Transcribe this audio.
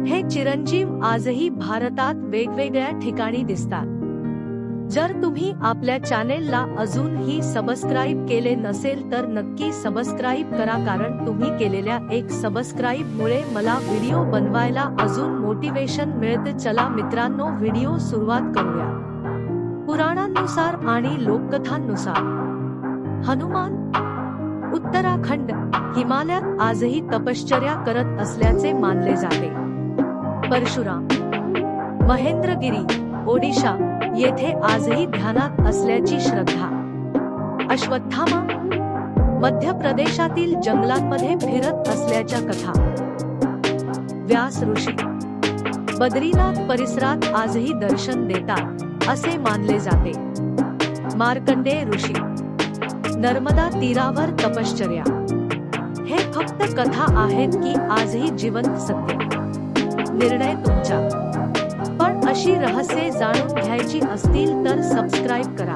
हे चिरंजीव आजही भारतात वेगवेगळ्या ठिकाणी दिसतात। जर तुम्ही आपल्या चॅनेलला अजूनही सबस्क्राइब केले नसेल तर नक्की सबस्क्राइब करा, कारण तुम्ही केलेल्या एक सबस्क्राइब मुळे मला व्हिडिओ बनवायला अजून मोटिवेशन मिळते। चला मित्रांनो, व्हिडिओ सुरुवात करूया। पुराणांनुसार आणि लोककथांनुसार हनुमान उत्तराखंड हिमालयात आजही तपश्चर्या करत असल्याचे मानले जाते। परशुराम महेंद्रगिरी ओडिशा येथे आजही ध्यानात असल्याची श्रद्धा। अश्वत्थामा मध्य प्रदेशातील जंगलांमध्ये फिरत असल्याच्या कथा। व्यास ऋषी बद्रीनाथ परिसरात आजही दर्शन देतात असे मानले जाते। मार्कंडेय ऋषी नर्मदा तीरावर तपश्चर्या। हे फक्त कथा आहेत की आजही जिवंत सत्य? निर्णय तुमचा, पण अशी रहस्ये जाणून घ्यायची असतील तर सबस्क्राइब करा।